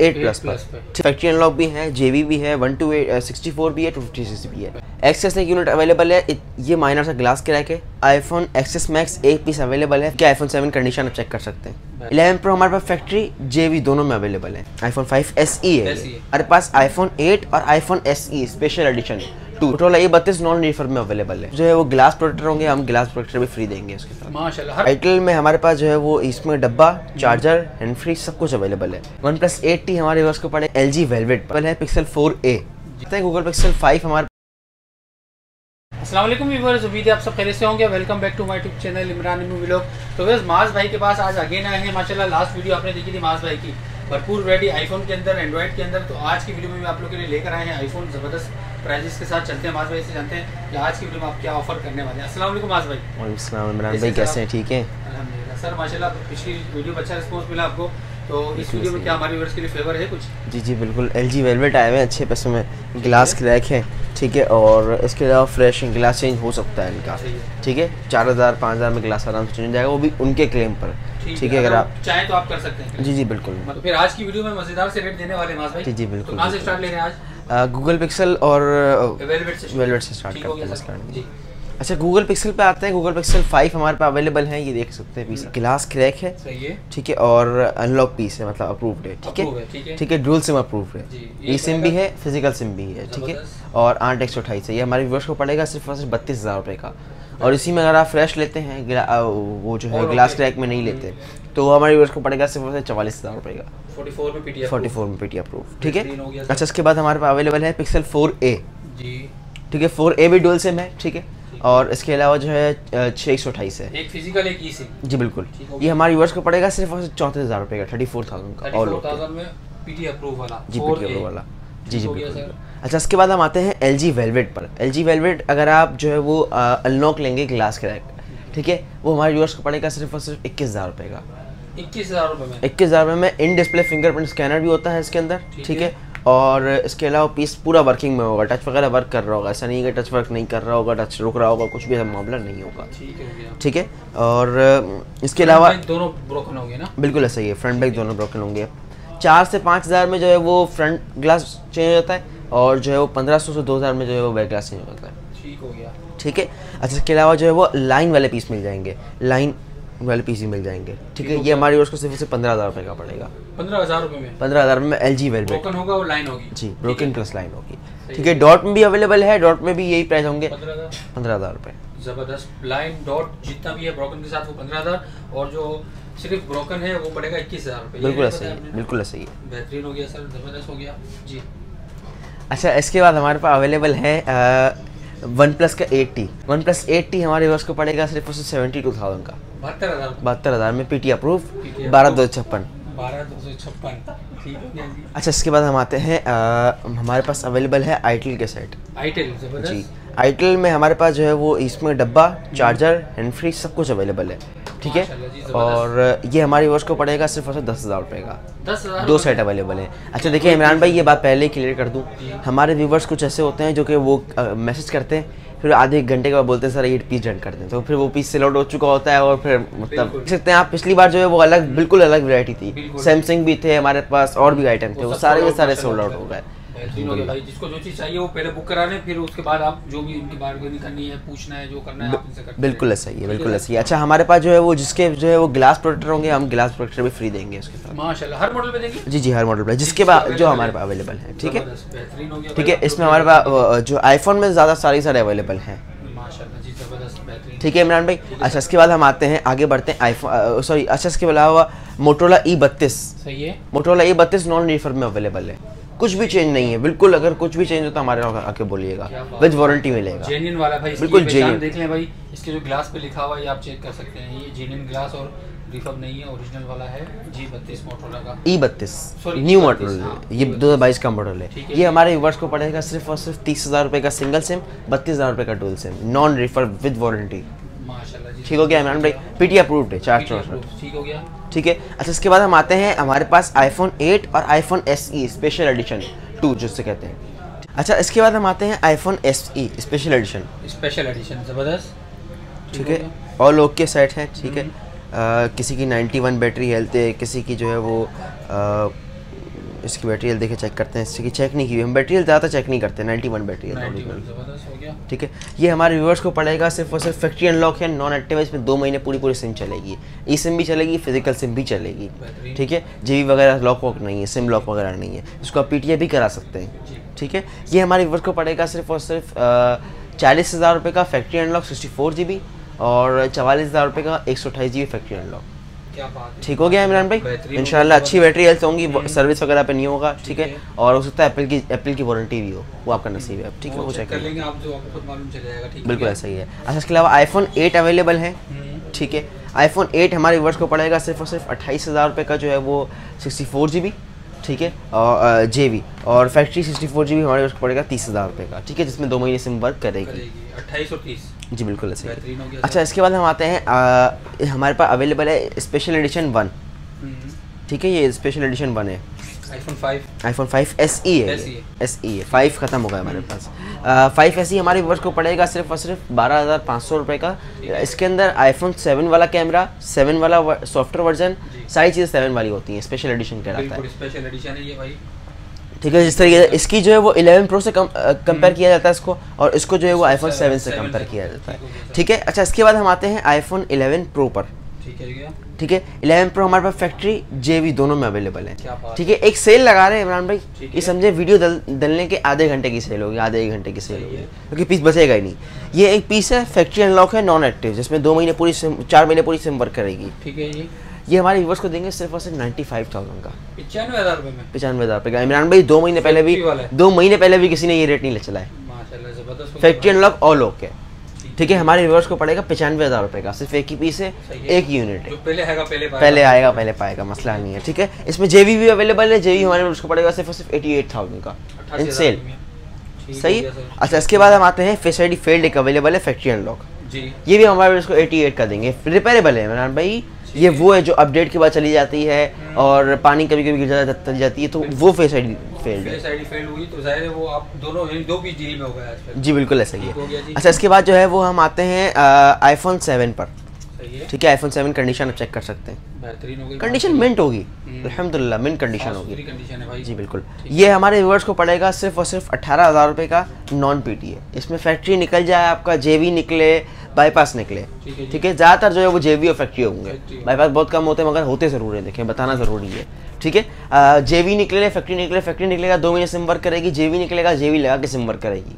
8 plus पर factory unlock भी है, जेवी भी है, 128 64 भी है, 256 भी है। एक्सेस एक यूनिट अवेलेबल है, ये माइनर सा ग्लास क्रैक है। आईफोन एक्सेस मैक्स एक पीस अवेलेबल है, क्या आईफोन 7 कंडीशन आप चेक कर सकते हैं। 11 प्रो हमारे पास फैक्ट्री जेवी दोनों में अवेलेबल है। आईफोन 5 SE है हमारे पास, आईफोन 8 और iPhone SE special edition 2 total A32 non refer में अवेलेबल है। जो है वो ग्लास प्रोटेक्टर होंगे, हम ग्लास प्रोटेक्टर भी फ्री देंगे उसके साथ माशाल्लाह। आईटेल में हमारे पास जो है वो इसमें डब्बा, चार्जर, हैंड फ्री सब कुछ अवेलेबल है। OnePlus 8T हमारे व्यूअर्स को पड़े LG वेलवेट पर है, Pixel 4a गूगल Pixel 5 हमारे। अस्सलाम वालेकुम व्यूअर्स, उम्मीद है आप सब खैरियत से होंगे। Welcome back to my YouTube channel Imran Imu vlog. तो बस माज भाई के पास आज अगेन आए हैं। माशाल्लाह लास्ट वीडियो आपने देखी थी माज भाई की, भरपूर वैरायटी आईफोन के अंदर, एंड्रॉइड के अंदर। तो आज की वीडियो में आप लोग के लिए लेकर आए हैं आईफोन ज़बरदस्त प्राइजेस के साथ। चलते हैं माज भाई से, जानते हैं कि आज की वीडियो में आप क्या ऑफर करने वाले हैं। अस्सलाम वालेकुम माज भाई। वालेकुम अस्सलाम इमरान भाई, कैसे हैं? ठीक हैं अल्हम्दुलिल्लाह सर, माशाल्लाह पिछली वीडियो में अच्छा रिस्पॉन्स मिला आपको, तो इस वीडियो में क्या हमारे व्यूअर्स के लिए फेवर है कुछ? जी बिल्कुल, LG वेलवेट आए हुए हैं अच्छे पैसों में, ग्लास क्रैक है, ठीक है, और इसके अलावा फ्रेश ग्लास चेंज हो सकता है इनका, ठीक है। 4000 5000 में ग्लास आराम से चेंज हो जाएगा, वो भी उनके क्लेम पर, ठीक है। अगर आप चाहें तो आप कर सकते हैं। जी बिल्कुल। तो फिर आज की वीडियो में मजेदार से रेट देने वाले हैं माज भाई। जी बिल्कुल। तो कहां से स्टार्ट ले रहे हैं आज? गूगल पिक्सल और वेलवेट से स्टार्ट करते हैं। अच्छा, गूगल पिक्सल पे आते हैं। गूगल पिक्सल 5 हमारे पास अवेलेबल है, ये देख सकते हैं पीस। ग्लास क्रैक है, ठीक है, और अनलॉक पीस है, मतलब अप्रूव्ड है, ठीक है, डुअल सिम अप्रूव्ड है, ई सिम भी है, फिजिकल सिम भी है, ठीक है, और 8x28 है। ये हमारे व्यूअर्स को पड़ेगा सिर्फ और सिर्फ 32,000 रुपये का। और इसी में अगर आप फ्रेश लेते हैं, वो जो है ग्लास क्रैक में नहीं लेते, तो हमारे व्यूअर्स को पड़ेगा सिर्फ और सिर्फ 44,000 रुपये का, 44 में पीटी अप्रूव, ठीक है। अच्छा, इसके बाद हमारे पास अवेलेबल है Pixel 4a, ठीक है, 4a भी डुअल सिम है, ठीक है, और इसके अलावा जो है 6x28 है, एक फिजिकल एक ई सिम। जी बिल्कुल। ये हमारे व्यूअर्स को पड़ेगा सिर्फ और सिर्फ 34,000 रुपये का, 34,000 का, और में पीटी अप्रूव वाला। जी पीटी अप्रूव वाला, जी बिल्कुल। अच्छा, इसके बाद हम आते हैं LG वेलवेट पर। LG वेलवेट अगर आप जो है वो अनलॉक लेंगे ग्लास क्रैक, ठीक है, वो हमारे व्यूअर्स को पड़ेगा सिर्फ और सिर्फ 21,000 रुपये का। 21,000 रुपये में? 21,000 रुपये में इन डिस्प्ले फिंगरप्रिंट स्कैनर भी होता है इसके अंदर, ठीक है, और इसके अलावा पीस पूरा वर्किंग में होगा, टच वगैरह वर्क कर रहा होगा, ऐसा नहीं है कि टच वर्क नहीं कर रहा होगा, टच रुक रहा होगा, कुछ भी ऐसा मामला नहीं होगा, ठीक है। और इसके अलावा दोनों ब्रोकन होंगे ना? बिल्कुल ऐसा ही है, फ्रंट बैक दोनों ब्रोकन होंगे। 4 से 5,000 में जो है वो फ्रंट ग्लास चेंज हो जाता है, और जो है वो 1500 से 2,000 में जो है वो बैक ग्लास चेंज हो जाता है, ठीक हो गया, ठीक है। अच्छा, इसके अलावा जो है वो लाइन वाले पीस मिल जाएंगे, लाइन वाले पीस ही मिल जाएंगे, ठीक है। ये हमारी उसको सिर्फ 15,000 रुपये का पड़ेगा। 15,000 रुपये में? 15,000 में LG वेलवेट ब्रोकन होगा और लाइन होगी, जी, ब्रोकन प्लस लाइन होगी, ठीक है। डॉट में भी अवेलेबल है, डॉट में भी यही प्राइस होंगे, 15,000 रुपये। जबरदस्त। लाइन डॉट जितना भी है ब्रोकन के साथ वो 15,000, और जो सिर्फ ब्रोकन है वो पड़ेगा 21,000 रुपये। बिल्कुल ऐसा ही, बिल्कुल ऐसा ही है। बेहतरीन हो गया सर, जबरदस्त हो गया जी। अच्छा, इसके बाद हमारे पास अवेलेबल है OnePlus का 8T। OnePlus 8T हमारे व्यूअर्स को पड़ेगा सिर्फ 72,000 का, 72,000 में पीटी अप्रूव, 12,256। ठीक है। अच्छा, इसके बाद हम आते हैं हमारे पास अवेलेबल है आईटेल के सेट। आईटेल जी, आईटेल में हमारे पास जो है वो इसमें डब्बा, चार्जर, हैंड फ्री सब कुछ अवेलेबल है, ठीक है। और ये हमारी व्यूअर्स को पड़ेगा सिर्फ और सिर्फ 10,000 रुपये का, 2 सेट अवेलेबल है। अच्छा देखिए इमरान भाई, ये बात पहले ही क्लियर कर दूं, हमारे व्यूवर्स कुछ ऐसे होते हैं जो कि वो मैसेज करते हैं, फिर आधे एक घंटे के बाद बोलते हैं सर ये पीस डन कर दें, तो फिर वो पीस सेल आउट हो चुका होता है, और फिर मतलब देख सकते हैं आप पिछली बार जो है वो अलग, बिल्कुल अलग वैरायटी थी, सैमसंग भी थे हमारे पास, और भी आइटम थे, वो सारे सोल्ड आउट हो गए। भाई जिसको जो चीज़ चाहिए वो पहले बुक करा लें, फिर उसके बाद आप जो भी उनकी बारगेनिंग करनी है, पूछना है, जो करना है आप उनसे करते हैं। बिल्कुल ऐसा ही है, बिल्कुल ऐसा ही है। अच्छा, हमारे पास जो है वो जिसके जो है वो ग्लास प्रोटेक्टर होंगे, हम ग्लास प्रोटेक्टर भी फ्री देंगे उसके साथ माशाल्लाह। हर मॉडल पे देंगे? जी हर मॉडल पे, जिसके बाद जो हमारे पास अवेलेबल है, ठीक है, ठीक है। इसमें हमारे पास जो आईफोन में ज़्यादा सारे अवेलेबल हैं, ठीक है इमरान भाई। अच्छा, इसके बाद हम आते हैं, आगे बढ़ते हैं आईफोन, सॉरी, अच्छा इसके अलावा मोटोरोला E32, सही है, मोटोरोला E32 नॉन रिफर में अवेलेबल है, कुछ भी चेंज नहीं है, बिल्कुल अगर कुछ भी चेंज होता है हमारे आके बोलिएगा, विद वारंटी मिलेगा, जेन्युइन वाला भाई, बिल्कुल जेन्युइन। देख लें भाई, इसके जो ग्लास पे लिखा हुआ है आप चेक कर सकते हैं, ये जेन्युइन ग्लास और रिफर्ब नहीं है, ओरिजिनल वाला है। G32 मोटोरोला का E32 न्यू मॉडल है, ये 2022 का मॉडल है। ये हमारे व्यूअर्स को पड़ेगा सिर्फ और सिर्फ 30,000 रुपये का सिंगल सिम, 32,000 रुपये का dual SIM, non refurb with warranty, ठीक हो गया इमरान भाई, पीटी अप्रूव्ड है, 464, ठीक हो गया, ठीक है। अच्छा, इसके बाद हम आते हैं हमारे पास आईफोन 8 और आईफोन SE स्पेशल एडिशन 2 जिससे कहते हैं। अच्छा, इसके बाद हम आते हैं आईफोन SE स्पेशल एडिशन, ज़बरदस्त, ठीक है, ऑल ओके सेट है, ठीक है। किसी की 91 बैटरी हेल्थ है, किसी की जो है वो इसकी बैटरी हेल्थ देखे चेक करते हैं, इसकी चेक नहीं की हम बैटरी हेल्थ ज़्यादा चेक नहीं करते, 91 बैटरी हेल्थ। ठीक है, ये हमारे व्यूअर्स को पड़ेगा सिर्फ और सिर्फ फैक्ट्री अनलॉक है, नॉन एक्टिव है, इसमें 2 महीने पूरी सिम चलेगी, ई सिम भी चलेगी, फिजिकल सिम भी चलेगी। ठीक है, जीबी वगैरह लॉक वॉक नहीं है, सिम लॉक वगैरह नहीं है, इसको आप PTI भी करा सकते हैं। ठीक है, ये हमारे व्यूअर्स को पड़ेगा सिर्फ और सिर्फ 40,000 रुपये का फैक्ट्री अनलॉक 64 GB और 44,000 रुपये का 128 GB फैक्ट्री अनलॉक। ठीक हो गया इमरान भाई, इंशाल्लाह अच्छी बैटरी हेल्थ होंगी, सर्विस वगैरह पे नहीं होगा। ठीक है, और हो सकता है एप्पल की वारंटी भी हो, वो आपका नसीब है। ठीक है, वो चेक कर लेंगे आप, जो आपको खुद मालूम चल जाएगा। बिल्कुल ऐसा ही है। अच्छा, इसके अलावा iPhone 8 अवेलेबल है। ठीक है, iPhone 8 हमारे व्यूअर्स को पड़ेगा सिर्फ और सिर्फ 28,000 रुपये का, जो है वो 64 GB। ठीक है, और JB और फैक्ट्री 64 GB हमारे व्यूअर्स को पड़ेगा 30,000 रुपये का। ठीक है, जिसमें 2 महीने सिम वर्क करेगी। 28 और 30 जी बिल्कुल ऐसे। अच्छा, इसके बाद हम आते हैं हमारे पास अवेलेबल है स्पेशल एडिशन 1। ठीक है, ये स्पेशल एडिशन 1 है, iPhone 5 SE है। SE है, 5 ख़त्म हो गया हमारे पास। 5 SE हमारे व्यूअर्स को पड़ेगा सिर्फ और सिर्फ 12,500 रुपये का। इसके अंदर iPhone 7 वाला कैमरा, 7 वाला सॉफ्टवेयर वर्जन, सारी चीज़ें 7 वाली होती हैं, स्पेशल एडिशन कहलाता है। स्पेशल एडिशन है ये भाई। ठीक है, जिस तरीके से इसकी जो है वो 11 Pro से कंपेयर किया जाता है इसको, और इसको जो है वो iPhone 7 से कंपेयर किया जाता है। ठीक है, अच्छा इसके बाद हम आते हैं iPhone 11 Pro पर। ठीक है, 11 Pro हमारे पास फैक्ट्री JB दोनों में अवेलेबल है। ठीक है, एक सेल लगा रहे हैं इमरान भाई, ये समझे वीडियो डलने के आधे घंटे की सेल होगी, आधे 1 घंटे की सेल होगी, क्योंकि पीस बचेगा ही नहीं। ये एक पीस है फैक्ट्री अनलॉक है, नॉन एक्टिव, जिसमें 2 महीने पूरी सिम, 4 महीने पूरी सिम वर्क करेगी। ठीक है, ये हमारे व्यूअर्स को देंगे सिर्फ और सिर्फ 95,000 का, 95,000 रुपये में। 95,000 रुपये का इमरान भाई। 2 महीने पहले भी किसी ने ये रेट नहीं चला है। Factory unlock all okay. ठीक है, हमारे व्यूअर्स को पड़ेगा 95,000 रुपये का, सिर्फ एक ही पीस है, एक यूनिट है, पहले आएगा पहले पाएगा, मसला नहीं है। ठीक है, इसमें JB भी अवेलेबल है, JB हमारे व्यूअर्स को पड़ेगा सिर्फ और सिर्फ 88,000 का इन सेल। सही है। अच्छा, इसके बाद हम आते हैं फेस ID फील्ड, एक अवेलेबल है फैक्ट्री अनलॉक, ये भी हमारे व्यूअर्स को 88 का देंगे, रिपेयरेबल है इमरान भाई। ये वो है जो अपडेट के बाद चली जाती है और पानी कभी कभी गिर जाती है, तो वो फेस ID फेल्ड है। हुई तो जाहिर है वो आप दोनों 2 पीस डील में हो गया आजकल। जी बिल्कुल ऐसा ही है। अच्छा, इसके बाद जो है वो हम आते हैं iPhone 7 पर। ठीक है, iPhone 7 कंडीशन आप चेक कर सकते हैं, बेहतरीन होगी, कंडीशन मिंट होगी, अल्हम्दुलिल्लाह मिंट कंडीशन होगी। जी बिल्कुल। ये हमारे व्यूअर्स को पड़ेगा सिर्फ और सिर्फ 18,000 रुपये का, नॉन PTA। इसमें फैक्ट्री निकल जाए आपका, JB निकले, बाईपास निकले। ठीक है, ज़्यादातर जो है वो JB और फैक्ट्री होंगे, बाईपास बहुत कम होते हैं, मगर होते ज़रूर है, देखें बताना ज़रूरी है। ठीक है, JB निकले, फैक्ट्री निकलेगा, 2 महीने सिम वर्क करेगी, JB निकलेगा, JB लगा के सिम वर्क करेगी।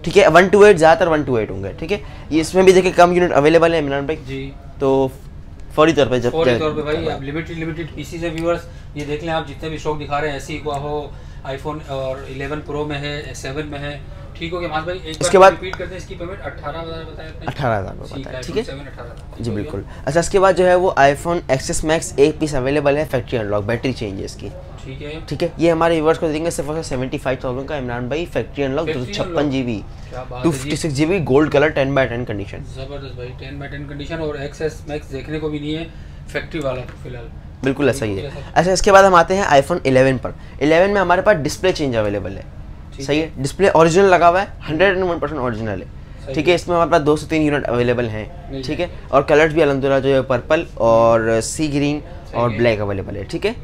ठीक है, 1 to 8 ज़्यादातर 1 to 8 होंगे। ठीक है, ये इसमें भी देखिए कम यूनिट अवेलेबल है इमरान भाई जी, तो फौरी तौर पे भाई आप लिमिटेड पीसी से व्यूअर्स ये देख लें, आप जितने भी स्टॉक दिखा रहे हैं ऐसे ही हो, iPhone और 11 Pro में है, 7 में है। ठीक हो गया मास भाई, इसके बाद रिपीट करते हैं, इसकी पेमेंट 18,000 बताया आपने, 18,000 बताया। ठीक है जी बिल्कुल। अच्छा, इसके बाद जो है वो iPhone XS Max एक पीस अवेलेबल है, फैक्ट्री अनलॉक, बैटरी चेंज है इसकी। ठीक है, ये हमारे व्यूअर्स को देंगे सिर्फ 75,000 का इमरान भाई, factory unlock 256 GB 256 GB gold colour 10/10 condition. जबरदस्त भाई, 10/10 कंडीशन, और XS Max देखने को भी नहीं है, फैक्ट्री वाला फिलहाल बिल्कुल ऐसा ही है। अच्छा, इसके बाद हम आते हैं iPhone 11 पर। 11 में हमारे पास डिस्प्ले चेंज अवेलेबल है। सही है, डिस्प्ले ओरिजिनल लगा हुआ है, 101% ओरिजिनल है। ठीक है, इसमें हमारे पास 2 से 3 यूनिट अवेलेबल हैं। ठीक है, और कलर्स भी अल्हम्दुलिल्लाह जो है पर्पल और सी ग्रीन और ब्लैक अवेलेबल है। ठीक है,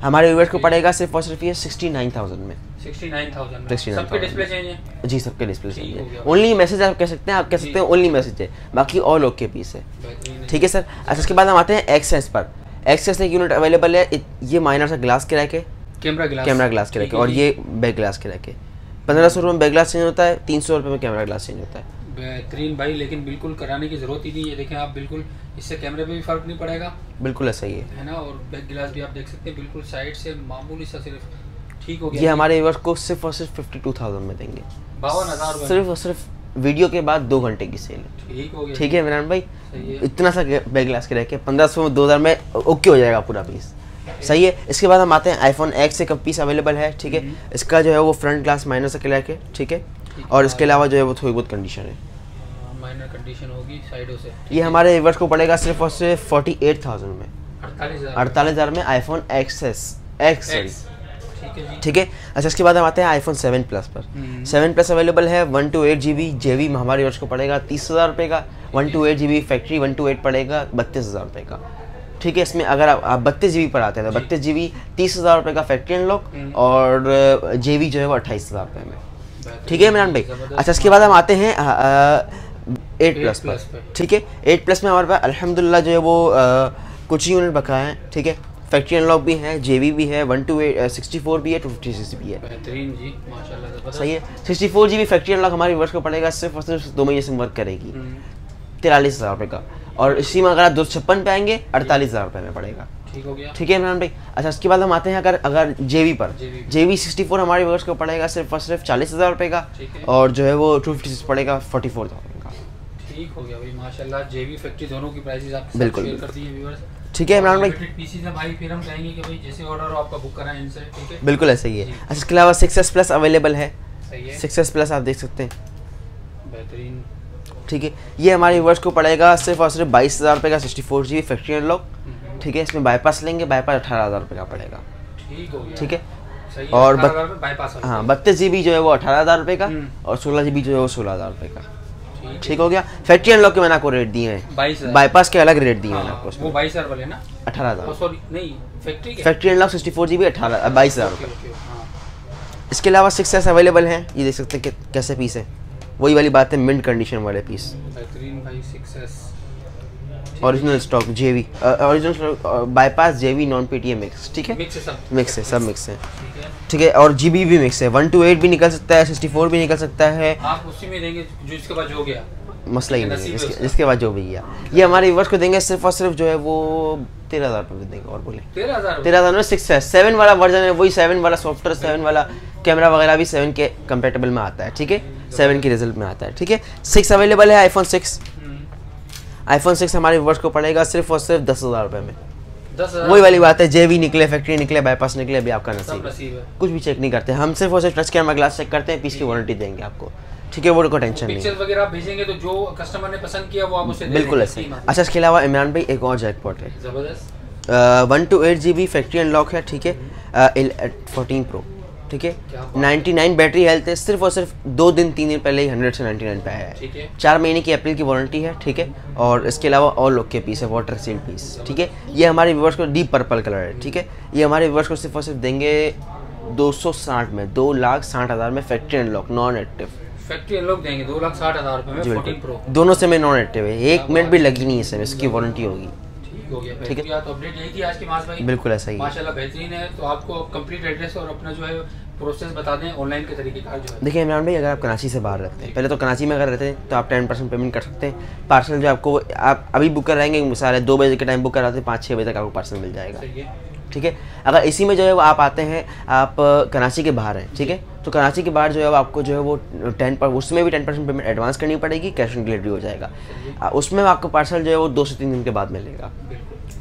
हमारे व्यूअर्स को पड़ेगा सिर्फ और सिर्फ ये 69,000 में। 69,000 सबके डिस्प्ले चेंज है जी, सबके डिस्प्ले चेंज है। ओनली मैसेज आप कह सकते हैं, आप कह सकते हैं ओनली मैसेज है, बाकी ऑल ओके पीस है। ठीक है सर। अच्छा, इसके बाद हम आते हैं XS पर। XS एक यूनिट अवेलेबल है, ये माइनर सा ग्लास के रखे, कैमरा ग्लास के रखे, और ये बैक ग्लास के रखे। 1500 रुपये में बैक ग्लास चेंज होता है, 300 रुपये में कैमरा ग्लास चेंज होता है। बेहतरीन भाई, लेकिन बिल्कुल कराने की जरूरत ही नहीं है। देखें आप, बिल्कुल इससे कैमरे पे भी फर्क नहीं पड़ेगा, बिल्कुल ऐसा ही है ना। और बैक ग्लास भी आप देख सकते हैं, बिल्कुल साइड से मामूली सा सिर्फ। ठीक हो गया, ये हमारे व्यूअर्स को सिर्फ और सिर्फ 52,000 में देंगे, 52,000 सिर्फ और सिर्फ वीडियो के बाद 2 घंटे की सेल है। ठीक हो गया। ठीक है इमरान भाई, इतना सा बैक ग्लास के रखे 1500 में 2000 में ओके हो जाएगा पूरा पीस। सही है। इसके बाद हम आते हैं iPhone X एक पीस अवेलेबल है। ठीक है, इसका जो है वो फ्रंट ग्लास माइनर से क्लियर है। ठीक है, और इसके अलावा जो है वो थोड़ी बहुत कंडीशन है, माइनर कंडीशन होगी साइडों से। ये हमारे व्यूअर्स को पड़ेगा सिर्फ और सिर्फ 48,000 में, 48,000 में iPhone X। ठीक है। अच्छा, इसके बाद हम आते हैं iPhone 7 Plus पर। 7 Plus अवेलेबल है, 1 to 8 GB JB हमारे व्यूअर्स को पड़ेगा 30,000 रुपये का, 1 to 8 GB फैक्ट्री 1 to 8 पड़ेगा 32,000 रुपये का। ठीक है। इसमें अगर आप 32 GB पर आते हैं तो 32 GB 30,000 रुपये का फैक्ट्री अनलॉक, और JB जो है वो 28,000 रुपये में। ठीक है इमरान भाई। अच्छा, इसके बाद हम आते हैं 8+ पर। ठीक है, 8+ में हमारे पास अल्हम्दुलिल्लाह जो है वो कुछ ही यूनिट बकाया हैं। ठीक है, फैक्ट्री अनलॉक भी है, JB भी है, 128 64 भी है, 256 भी है। बेहतरीन जी, माशाल्लाह सही है। 64 GB फैक्ट्री अनलॉक हमारी वर्ष को पड़ेगा सिर्फ और सिर्फ 2 महीने से वर्क करेगी, 43,000 रुपये का। और इसी में अगर आप 256 पे आएंगे 48,000 रुपये में पड़ेगा। ठीक हो गया। ठीक है इमरान भाई। अच्छा, उसके बाद हम आते हैं अगर JB पर, JB 64 हमारी वर्ष को पड़ेगा सिर्फ और सिर्फ 40,000 रुपये का, और जो है वो 256 पड़ेगा 44,000 का। ठीक हो गया भाई, माशाल्लाह। JB फैक्ट्री दोनों की प्राइसेस आप बिल्कुल शेयर कर दी है व्यूअर्स। ठीक है इमरान भाई। पीसी से भाई फिर हम कहेंगे कि भाई जैसे ऑर्डर हो आपका बुक कराएं इनसे। ठीक है, बिल्कुल ऐसा ही है। अच्छा, इसके अलावा 6S+ अवेलेबल है। सही है, 6S+ आप देख सकते हैं। बेहतरीन। ठीक है, ये हमारी वर्ष को पड़ेगा सिर्फ और सिर्फ 22,000 रुपये का 64 GB फैक्ट्री अनलॉक। ठीक है, इसमें बाईपास लेंगे, बाईपास 18,000 रुपये का पड़ेगा। ठीक हो गया। ठीक है, सही है। और बाईपास हाँ 32 GB जो है वो 18,000 रुपये का, और 16 GB जो है वो 16,000 रुपये का। ठीक हो गया। फैक्ट्री अनलॉक के मैंने आपको रेट दिए हैं, 22,000। बाईपास के अलग रेट दिए हैं आपको। वो 22,000 वाले ना, 18,000। सॉरी नहीं, फैक्ट्री के फैक्ट्री अनलॉक 64 GB 22,000 रुपये। हाँ। इसके अलावा 6S अवेलेबल हैं, ये देख सकते हैं कैसे पीस है। वही वाली बात है, मिंट कंडीशन वाले पीस, बेहतरीन भाई। 6S original stock JB, original stock, bypass JB non PTA mix. ठीक है, मिक्स है, सब मिक्स है, सब मिक्स है। ठीक है, ठीक है, और GB भी मिक्स है, 128 भी निकल सकता है, 64 भी निकल सकता है। आप उसी में देंगे जो इसके बाद हो गया, मसला ही नहीं है, इसके बाद जो भी गया। ये हमारे व्यूअर्स को देंगे सिर्फ और सिर्फ जो है वो 13,000 रुपये देंगे। और बोले 13,000 में 6S 7 वाला वर्जन है, वही 7 वाला सॉफ्टवेयर, 7 वाला कैमरा वगैरह भी 7 के कंपेटेबल में आता है। ठीक है, 7 के रिजल्ट में आता है। ठीक है, 6 अवेलेबल है, iPhone 6। iPhone 6 हमारे व्यूअर्स को पड़ेगा सिर्फ और सिर्फ 10,000 रुपये में। 10,000। वही वाली बात है, JB निकले, फैक्ट्री निकले, बाईपास निकले, अभी आपका नसीब है। कुछ भी चेक नहीं करते हम, सिर्फ और सिर्फ टच कैमरा ग्लास चेक करते हैं, पीस की वारंटी देंगे आपको। ठीक है, वो को टेंशन नहीं। पिक्चर्स वगैरह आप भेजेंगे तो जो कस्टमर ने पसंद किया वो आप उसे बिल्कुल ऐसे। अच्छा, इसके अलावा इमरान भाई एक और जैकपॉट है, जबरदस्त। 128 GB फैक्ट्री अनलॉक है। ठीक है, 14 Pro। ठीक है, 99 बैटरी हेल्थ है, सिर्फ और सिर्फ 2 दिन 3 दिन पहले ही 100 से 99 पे आया है। ठीक है, 4 महीने की अप्रैल की वारंटी है। ठीक है, और इसके अलावा और लुक के पीस है, वाटर सील पीस। ठीक है, ये हमारे व्यूअर्स को डीप पर्पल कलर है। ठीक है, ये हमारे व्यूअर्स को सिर्फ और सिर्फ देंगे 260 में, 2,60,000 में factory unlock non active. Factory unlock देंगे 2,60,000 रुपए में 14 Pro। दोनों से में नॉन एक्टिव है, 1 मिनट भी लगनी नहीं है इसमें, इसकी वारंटी होगी। ठीक हो गया। ठीक है, तो अपडेट यही थी आज की मास भाई। बिल्कुल ऐसा ही है। माशाल्लाह बेहतरीन है। तो आपको कंप्लीट एड्रेस और अपना जो है प्रोसेस बता दें ऑनलाइन के तरीके का जो है। देखिए इमरान भाई, अगर आप कराची से बाहर रहते हैं, पहले तो कराची में अगर रहते हैं तो आप 10% पेमेंट कर सकते हैं। पार्सल जो आपको आप अभी बुक कर रहेंगे, मिसाल है 2 बजे के टाइम बुक कराते हैं, 5-6 बजे तक आपको पार्सल मिल जाएगा। ठीक है, अगर इसी में जो है वो आप आते हैं, आप कराची के बाहर हैं, ठीक है, तो कराची के बाहर जो है आपको जो है वो 10% उसमें भी 10% पेमेंट एडवांस करनी पड़ेगी, कैश ऑन डिलीवरी हो जाएगा। उसमें आपको पार्सल जो है वो 2 से 3 दिन के बाद मिलेगा।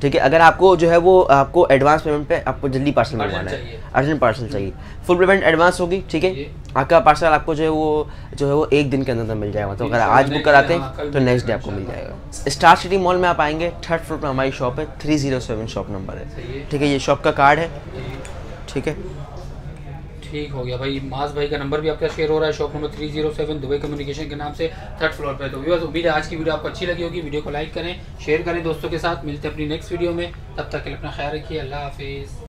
ठीक है, अगर आपको जो है वो आपको एडवांस पेमेंट पे आपको जल्दी पार्सल मंगवाना है, अर्जेंट पार्सल चाहिए, फुल पेमेंट एडवांस होगी। ठीक है, आपका पार्सल आपको जो है वो 1 दिन के अंदर मिल जाएगा। तो अगर आज बुक कराते हैं तो नेक्स्ट डे आपको मिल जाएगा। स्टार सिटी मॉल में आप आएंगे, 3rd फ्लोर पर हमारी शॉप है, 307 शॉप नंबर है। ठीक है, ये शॉप का कार्ड है। ठीक है, ठीक हो गया भाई। मास भाई का नंबर भी आपका शेयर हो रहा है, शॉप नंबर 307 दुबई कम्युनिकेशन के नाम से 3rd फ्लोर पे। तो व्यूअर्स, उम्मीद है आज की वीडियो आपको अच्छी लगी होगी। वीडियो को लाइक करें, शेयर करें दोस्तों के साथ। मिलते हैं अपनी नेक्स्ट वीडियो में, तब तक के लिए अपना ख्याल रखिए। अल्लाह हाफिज़।